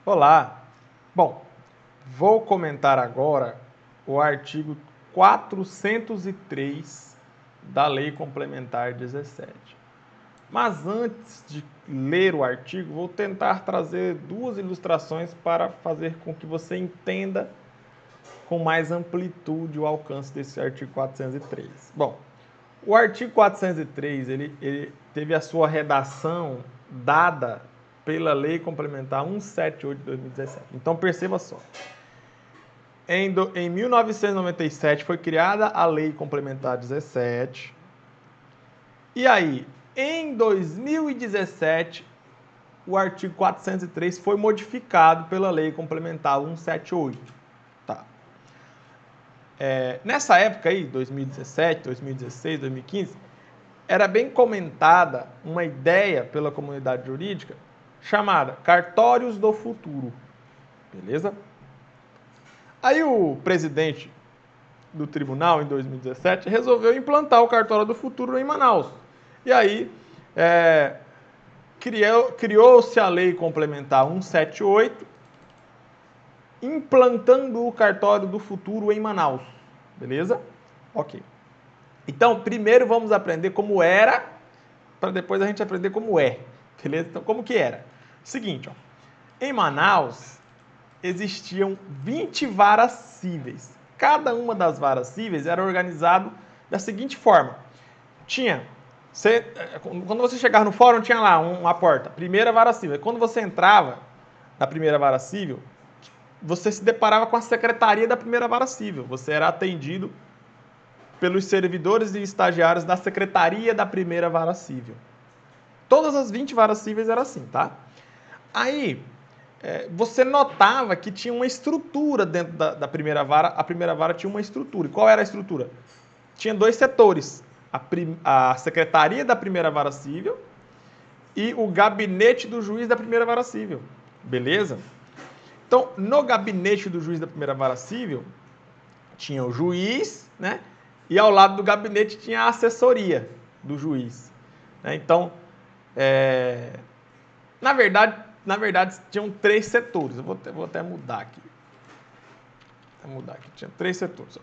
Olá! Bom, vou comentar agora o artigo 403 da Lei Complementar 17. Mas antes de ler o artigo, vou tentar trazer duas ilustrações para fazer com que você entenda com mais amplitude o alcance desse artigo 403. Bom, o artigo 403 ele teve a sua redação dada pela Lei Complementar 178 de 2017. Então perceba só. Em 1997 foi criada a Lei Complementar 17. E aí, em 2017, o artigo 403 foi modificado pela Lei Complementar 178. Tá. Nessa época aí, 2017, 2016, 2015, era bem comentada uma ideia pela comunidade jurídica chamada cartórios do futuro. Beleza? Aí o presidente do tribunal, em 2017, resolveu implantar o cartório do futuro em Manaus. E aí criou-se a lei complementar 178, implantando o cartório do futuro em Manaus. Beleza? Ok. Então, primeiro vamos aprender como era, para depois a gente aprender como é. Beleza? Então, como que era? Seguinte, ó. Em Manaus, existiam 20 varas cíveis. Cada uma das varas cíveis era organizado da seguinte forma. Quando você chegava no fórum, tinha lá uma porta, primeira vara cível. Quando você entrava na primeira vara cível, você se deparava com a secretaria da primeira vara cível. Você era atendido pelos servidores e estagiários da secretaria da primeira vara cível. Todas as 20 varas cíveis eram assim, tá? Aí, você notava que tinha uma estrutura dentro da primeira vara. A primeira vara tinha uma estrutura. E qual era a estrutura? Tinha dois setores. A secretaria da primeira vara cível e o gabinete do juiz da primeira vara cível. Beleza? Então, no gabinete do juiz da primeira vara cível, tinha o juiz, né? E ao lado do gabinete tinha a assessoria do juiz. Então, na verdade, tinham três setores. Eu vou até mudar aqui. Tinha três setores.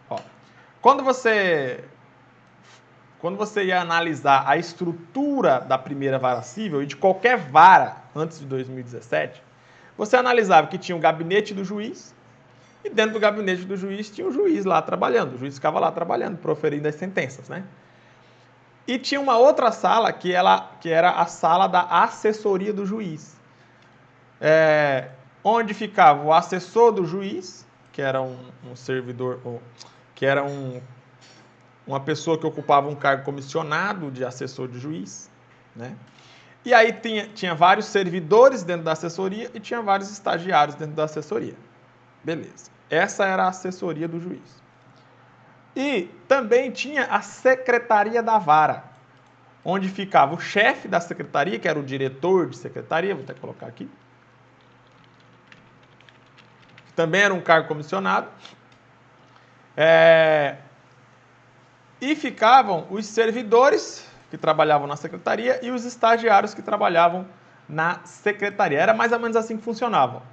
Ó. Quando você ia analisar a estrutura da primeira vara cível e de qualquer vara antes de 2017, você analisava que tinha o gabinete do juiz e dentro do gabinete do juiz tinha o juiz lá trabalhando. O juiz ficava lá trabalhando, proferindo as sentenças, né? E tinha uma outra sala que era a sala da assessoria do juiz, onde ficava o assessor do juiz, que era um servidor, que era uma pessoa que ocupava um cargo comissionado de assessor de juiz, né? E aí tinha vários servidores dentro da assessoria e tinha vários estagiários dentro da assessoria. Beleza. Essa era a assessoria do juiz. E também tinha a secretaria da vara, onde ficava o chefe da secretaria, que era o diretor de secretaria, vou até colocar aqui, que também era um cargo comissionado, e ficavam os servidores que trabalhavam na secretaria e os estagiários que trabalhavam na secretaria. Era mais ou menos assim que funcionava.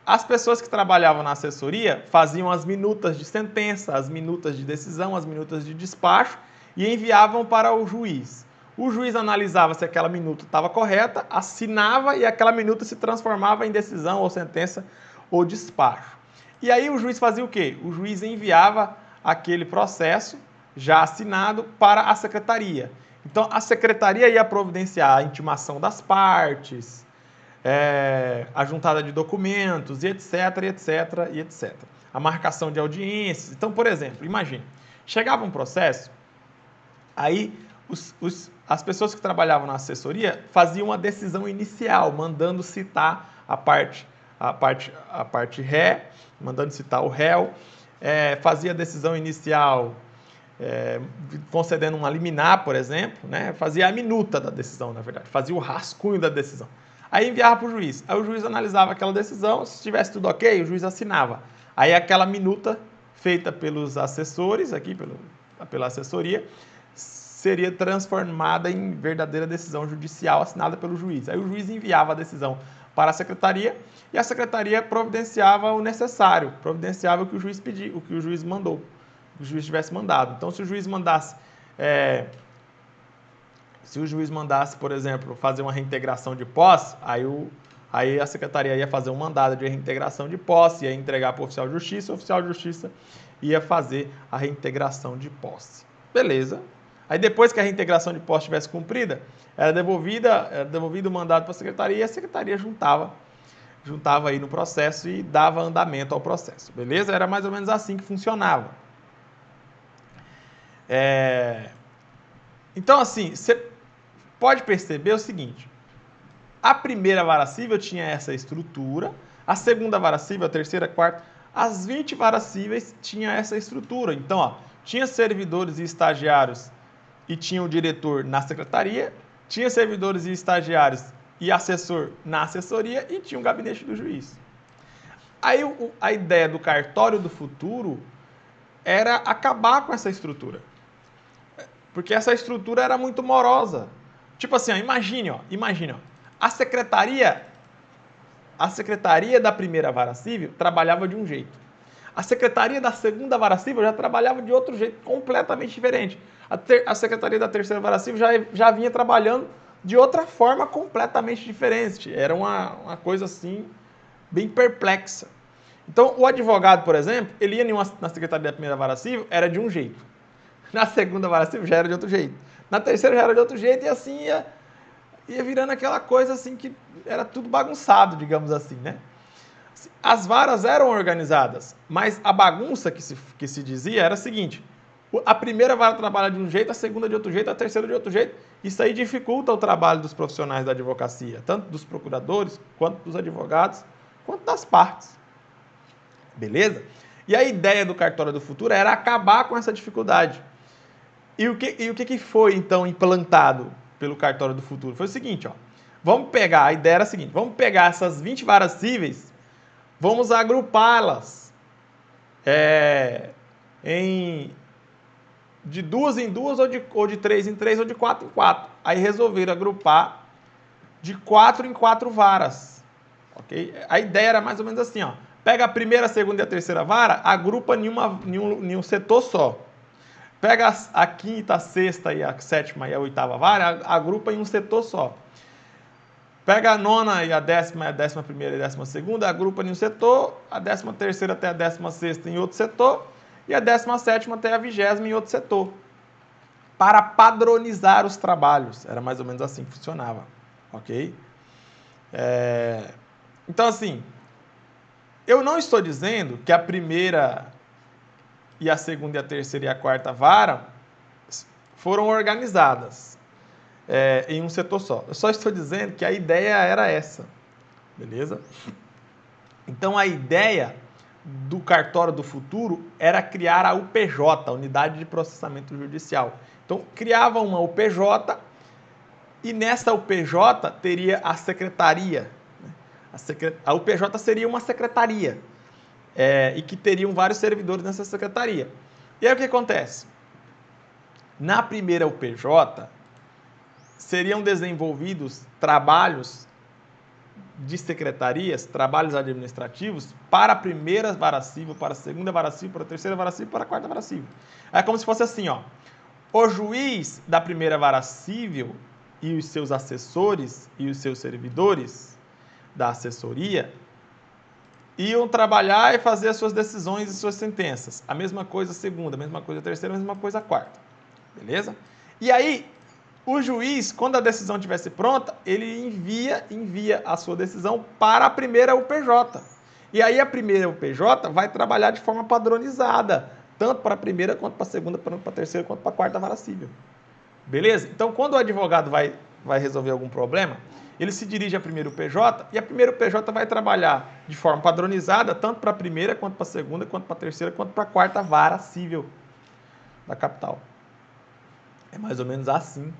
As pessoas que trabalhavam na assessoria faziam as minutas de sentença, as minutas de decisão, as minutas de despacho e enviavam para o juiz. O juiz analisava se aquela minuta estava correta, assinava e aquela minuta se transformava em decisão ou sentença ou despacho. E aí o juiz fazia o quê? O juiz enviava aquele processo já assinado para a secretaria. Então a secretaria ia providenciar a intimação das partes, a juntada de documentos, e etc, etc, e etc. A marcação de audiências. Então, por exemplo, imagine, chegava um processo, aí as pessoas que trabalhavam na assessoria faziam uma decisão inicial, mandando citar a parte ré, mandando citar o réu, fazia a decisão inicial concedendo uma liminar, por exemplo, né? Fazia a minuta da decisão, na verdade, fazia o rascunho da decisão. Aí enviava para o juiz. Aí o juiz analisava aquela decisão, se estivesse tudo ok, o juiz assinava. Aí aquela minuta feita pelos assessores, aqui pela assessoria, seria transformada em verdadeira decisão judicial assinada pelo juiz. Aí o juiz enviava a decisão para a secretaria e a secretaria providenciava o necessário, providenciava o que o juiz pediu, o que o juiz mandou, o que o juiz tivesse mandado. Então, se o juiz mandasse, por exemplo, fazer uma reintegração de posse, aí a secretaria ia fazer um mandado de reintegração de posse, ia entregar para o oficial de justiça ia fazer a reintegração de posse. Beleza. Aí depois que a reintegração de posse estivesse cumprida, era devolvido o mandado para a secretaria e a secretaria juntava aí no processo e dava andamento ao processo. Beleza? Era mais ou menos assim que funcionava. Então, assim, você pode perceber o seguinte: a primeira vara civil tinha essa estrutura, a segunda vara civil, a terceira, a quarta, as 20 varas cíveis tinha essa estrutura. Então, ó, tinha servidores e estagiários e tinha o diretor na secretaria, tinha servidores e estagiários e assessor na assessoria e tinha o gabinete do juiz. Aí a ideia do cartório do futuro era acabar com essa estrutura. Porque essa estrutura era muito morosa. Tipo assim, ó, imagine, a secretaria da primeira vara civil trabalhava de um jeito. A secretaria da segunda vara civil já trabalhava de outro jeito, completamente diferente. A secretaria da terceira vara civil já vinha trabalhando de outra forma completamente diferente. Era uma coisa assim, bem perplexa. Então, o advogado, por exemplo, ele ia na secretaria da primeira vara civil, era de um jeito. Na segunda vara civil já era de outro jeito. Na terceira já era de outro jeito e assim ia virando aquela coisa assim que era tudo bagunçado, digamos assim, né? As varas eram organizadas, mas a bagunça que se dizia era a seguinte: a primeira vara trabalha de um jeito, a segunda de outro jeito, a terceira de outro jeito. Isso aí dificulta o trabalho dos profissionais da advocacia, tanto dos procuradores, quanto dos advogados, quanto das partes. Beleza? E a ideia do cartório do futuro era acabar com essa dificuldade. E o que foi, então, implantado pelo cartório do futuro? Foi o seguinte, ó. A ideia era a seguinte: vamos pegar essas 20 varas cíveis, vamos agrupá-las de 2 em 2, ou de 3 em 3, ou de 4 em 4. Aí resolveram agrupar de 4 em 4 varas. Okay? A ideia era mais ou menos assim, ó. Pega a primeira, a segunda e a terceira vara, agrupa em um setor só. Pega a quinta, a sexta e a sétima e a oitava vara, agrupa em um setor só. Pega a nona e a 11ª e a 12ª, agrupa em um setor, a 13ª até a 16ª em outro setor e a 17ª até a 20ª em outro setor. Para padronizar os trabalhos. Era mais ou menos assim que funcionava. Ok? Então, assim, eu não estou dizendo que a primeira e a segunda e a terceira e a quarta vara foram organizadas em um setor só. Eu só estou dizendo que a ideia era essa. Beleza? Então, a ideia do cartório do futuro era criar a UPJ, a Unidade de Processamento Judicial. Então, criava uma UPJ e nessa UPJ teria a secretaria. A UPJ seria uma secretaria e que teriam vários servidores nessa secretaria. E aí o que acontece? Na primeira UPJ, seriam desenvolvidos trabalhos de secretarias, trabalhos administrativos para a primeira vara civil, para a segunda vara civil, para a terceira vara civil, para a quarta vara civil. É como se fosse assim, ó. O juiz da primeira vara civil e os seus assessores e os seus servidores da assessoria iam trabalhar e fazer as suas decisões e suas sentenças. A mesma coisa a segunda, a mesma coisa a terceira, a mesma coisa a quarta. Beleza? E aí, o juiz, quando a decisão estivesse pronta, ele envia a sua decisão para a primeira UPJ. E aí a primeira UPJ vai trabalhar de forma padronizada, tanto para a primeira, quanto para a segunda, quanto para a terceira, quanto para a quarta vara civil. Beleza? Então, quando o advogado vai resolver algum problema, ele se dirige à primeira UPJ e a primeira UPJ vai trabalhar de forma padronizada, tanto para a primeira, quanto para a segunda, quanto para a terceira, quanto para a quarta vara civil da capital. É mais ou menos assim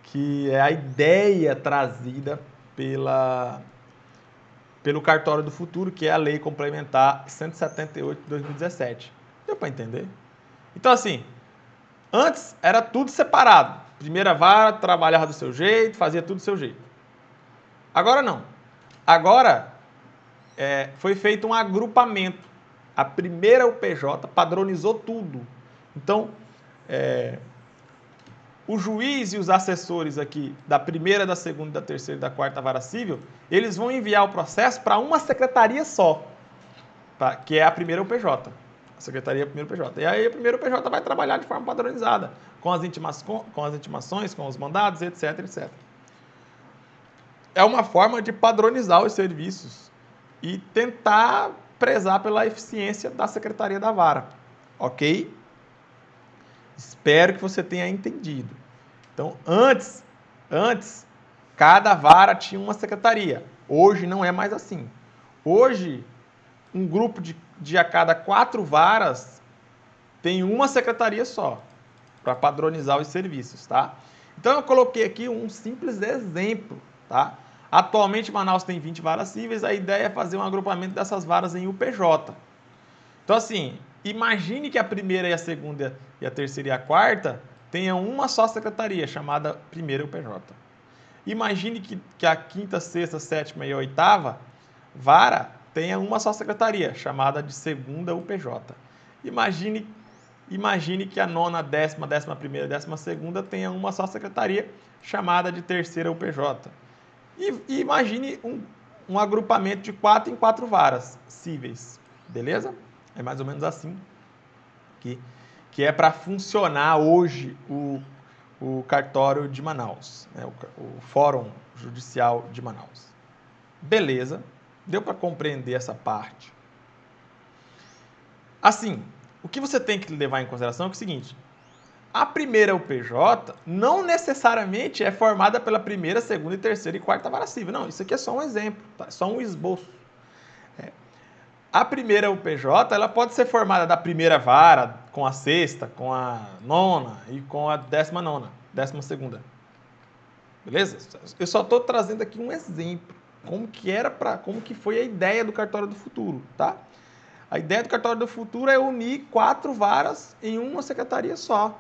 que é a ideia trazida pelo Cartório do Futuro, que é a Lei Complementar 178 de 2017. Deu para entender? Então, assim, Antes era tudo separado. Primeira vara trabalhava do seu jeito, fazia tudo do seu jeito. Agora não. Agora foi feito um agrupamento. A primeira UPJ padronizou tudo. Então, o juiz e os assessores aqui da primeira, da segunda, da terceira e da quarta vara civil, eles vão enviar o processo para uma secretaria só, tá? Que é a primeira UPJ. A secretaria primeira UPJ. E aí a primeira UPJ vai trabalhar de forma padronizada, com as intimações, com os mandados, etc, etc. É uma forma de padronizar os serviços e tentar prezar pela eficiência da secretaria da vara. Ok? Espero que você tenha entendido. Então, antes, cada vara tinha uma secretaria. Hoje não é mais assim. Hoje, um grupo de a cada 4 varas tem uma secretaria só, para padronizar os serviços, tá? Então, eu coloquei aqui um simples exemplo, tá? Atualmente, Manaus tem 20 varas cíveis, a ideia é fazer um agrupamento dessas varas em UPJ. Então, assim, imagine que a primeira e a segunda e a terceira e a quarta tenham uma só secretaria, chamada primeira UPJ. Imagine que a quinta, sexta, sétima e a oitava vara tenha uma só secretaria, chamada de segunda UPJ. Imagine que a nona, décima, 11ª e 12ª tenha uma só secretaria, chamada de terceira UPJ. E imagine um agrupamento de 4 em 4 varas cíveis, beleza? É mais ou menos assim que é para funcionar hoje o cartório de Manaus, né? o Fórum Judicial de Manaus. Beleza, deu para compreender essa parte. Assim, o que você tem que levar em consideração é o seguinte: a primeira UPJ não necessariamente é formada pela primeira, segunda, terceira e quarta vara civil. Não, isso aqui é só um exemplo, tá? É só um esboço. A primeira UPJ ela pode ser formada da primeira vara, com a sexta, com a nona e com a 19ª, 12ª. Beleza? Eu só estou trazendo aqui um exemplo. Como que foi a ideia do cartório do futuro, tá? A ideia do cartório do futuro é unir 4 varas em uma secretaria só.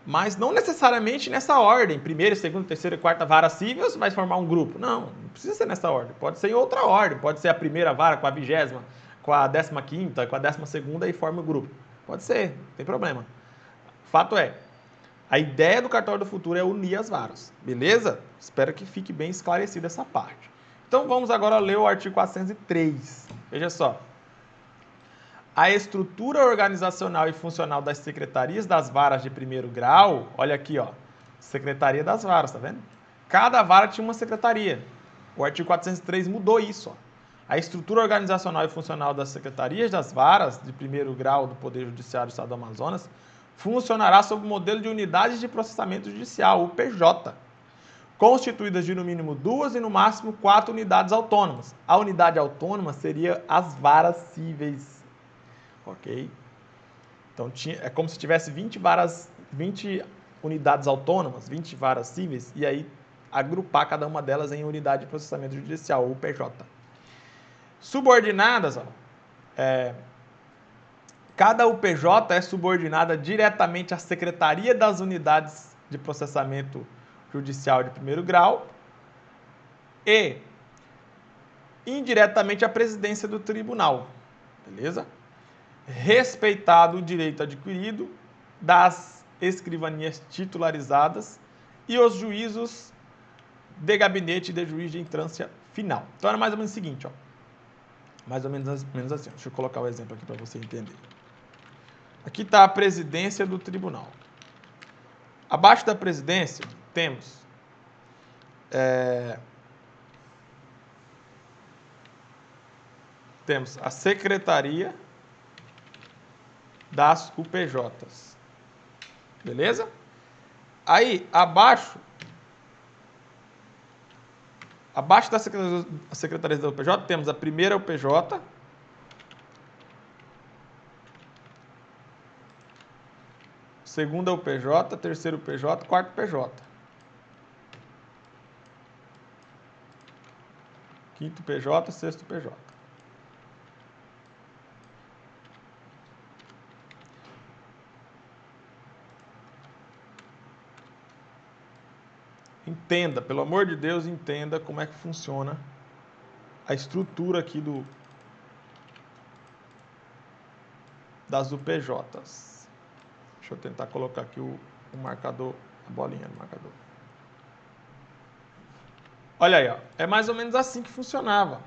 Mas não necessariamente nessa ordem. Primeira, segunda, terceira e quarta vara civil, você vai formar um grupo. Não precisa ser nessa ordem. Pode ser em outra ordem. Pode ser a primeira vara com a 20ª, com a 15ª, com a 12ª e forma o grupo. Pode ser, não tem problema. Fato é, a ideia do cartório do futuro é unir as varas. Beleza? Espero que fique bem esclarecida essa parte. Então vamos agora ler o artigo 403. Veja só. A estrutura organizacional e funcional das secretarias das varas de primeiro grau, olha aqui, ó, secretaria das varas, tá vendo? Cada vara tinha uma secretaria. O artigo 403 mudou isso, ó. A estrutura organizacional e funcional das secretarias das varas de primeiro grau do Poder Judiciário do Estado do Amazonas funcionará sob o modelo de unidades de processamento judicial, UPJ, constituídas de no mínimo 2 e no máximo 4 unidades autônomas. A unidade autônoma seria as varas cíveis. Ok? Então é como se tivesse 20 unidades autônomas, 20 varas cíveis, e aí agrupar cada uma delas em unidade de processamento judicial, UPJ. Subordinadas, ó, cada UPJ é subordinada diretamente à Secretaria das Unidades de Processamento Judicial de primeiro grau e indiretamente à presidência do tribunal. Beleza? Respeitado o direito adquirido das escrivanias titularizadas e os juízos de gabinete e de juiz de entrância final. Então era mais ou menos o seguinte, ó. Mais ou menos assim. Deixa eu colocar o exemplo aqui para você entender. Aqui está a presidência do tribunal. Abaixo da presidência temos a secretaria das UPJs. Beleza? Aí, abaixo da secretaria da UPJ, temos a primeira UPJ, segunda UPJ, terceira UPJ, quarta UPJ. Quinto PJ, sexto PJ. entenda, pelo amor de Deus, entenda como é que funciona a estrutura aqui das UPJs. Deixa eu tentar colocar aqui o marcador, a bolinha no marcador. Olha aí, ó, é mais ou menos assim que funcionava.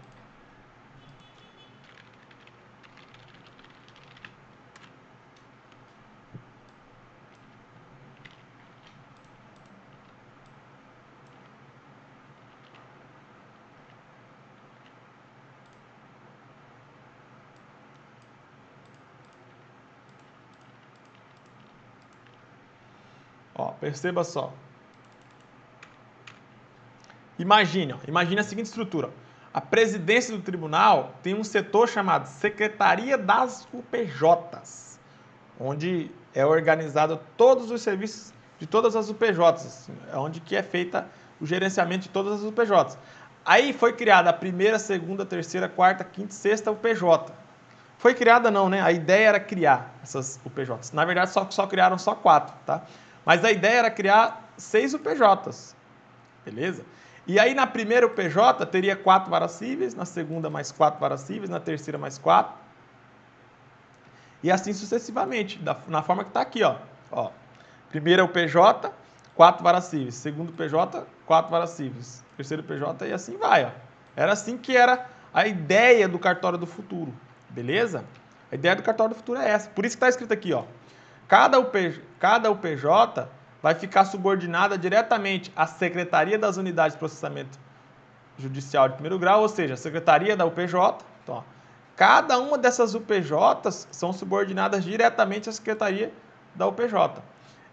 Ó, perceba só. Imagine a seguinte estrutura. A presidência do tribunal tem um setor chamado Secretaria das UPJs, onde é organizado todos os serviços de todas as UPJs, assim, é onde que é feita o gerenciamento de todas as UPJs. Aí foi criada a primeira, segunda, terceira, quarta, quinta e sexta UPJ. Foi criada não, né? A ideia era criar essas UPJs. Na verdade, só criaram só 4, tá? Mas a ideia era criar 6 UPJs, beleza? E aí na primeira UPJ teria 4 varas cíveis, na segunda mais 4 varas cíveis, na terceira mais 4. E assim sucessivamente, na forma que está aqui, ó. Primeira UPJ, 4 varas cíveis. Segundo UPJ, 4 varas cíveis. Terceiro UPJ e assim vai, ó. Era assim que era a ideia do cartório do futuro, beleza? A ideia do cartório do futuro é essa. Por isso que está escrito aqui, ó. Cada UPJ vai ficar subordinada diretamente à Secretaria das Unidades de Processamento Judicial de Primeiro Grau, ou seja, a Secretaria da UPJ. Então, ó, cada uma dessas UPJs são subordinadas diretamente à Secretaria da UPJ.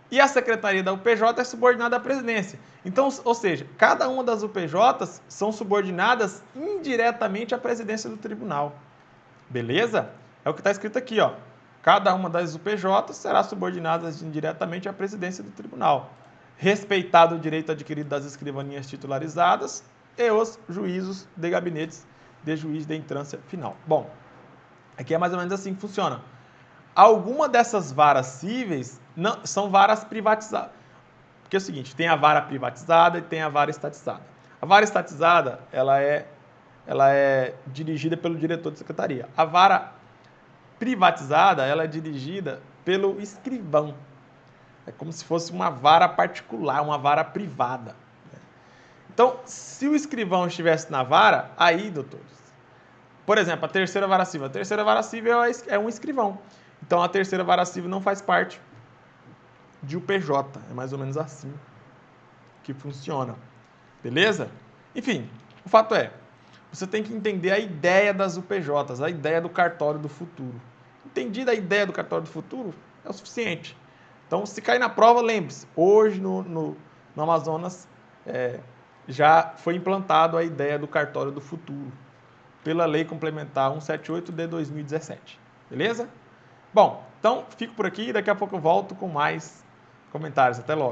E a Secretaria da UPJ é subordinada à Presidência. Então, ou seja, cada uma das UPJs são subordinadas indiretamente à Presidência do Tribunal. Beleza? É o que está escrito aqui, ó. Cada uma das UPJs será subordinada indiretamente à Presidência do Tribunal, respeitado o direito adquirido das escrivanias titularizadas e os juízos de gabinetes de juiz de entrância final. Bom, aqui é mais ou menos assim que funciona. Alguma dessas varas cíveis não, são varas privatizadas. Porque é o seguinte, tem a vara privatizada e tem a vara estatizada. A vara estatizada, ela é dirigida pelo diretor de secretaria. A vara privatizada, ela é dirigida pelo escrivão. É como se fosse uma vara particular, uma vara privada. Então, se o escrivão estivesse na vara, aí, doutores, por exemplo, a terceira vara civil. A terceira vara civil é um escrivão. Então, a terceira vara civil não faz parte de UPJ. É mais ou menos assim que funciona. Beleza? Enfim, o fato é, você tem que entender a ideia das UPJs, a ideia do cartório do futuro. Entendida a ideia do cartório do futuro, é o suficiente. Então, se cair na prova, lembre-se, hoje no Amazonas já foi implantado a ideia do cartório do futuro, pela Lei Complementar 178 de 2017. Beleza? Bom, então fico por aqui, daqui a pouco eu volto com mais comentários. Até logo.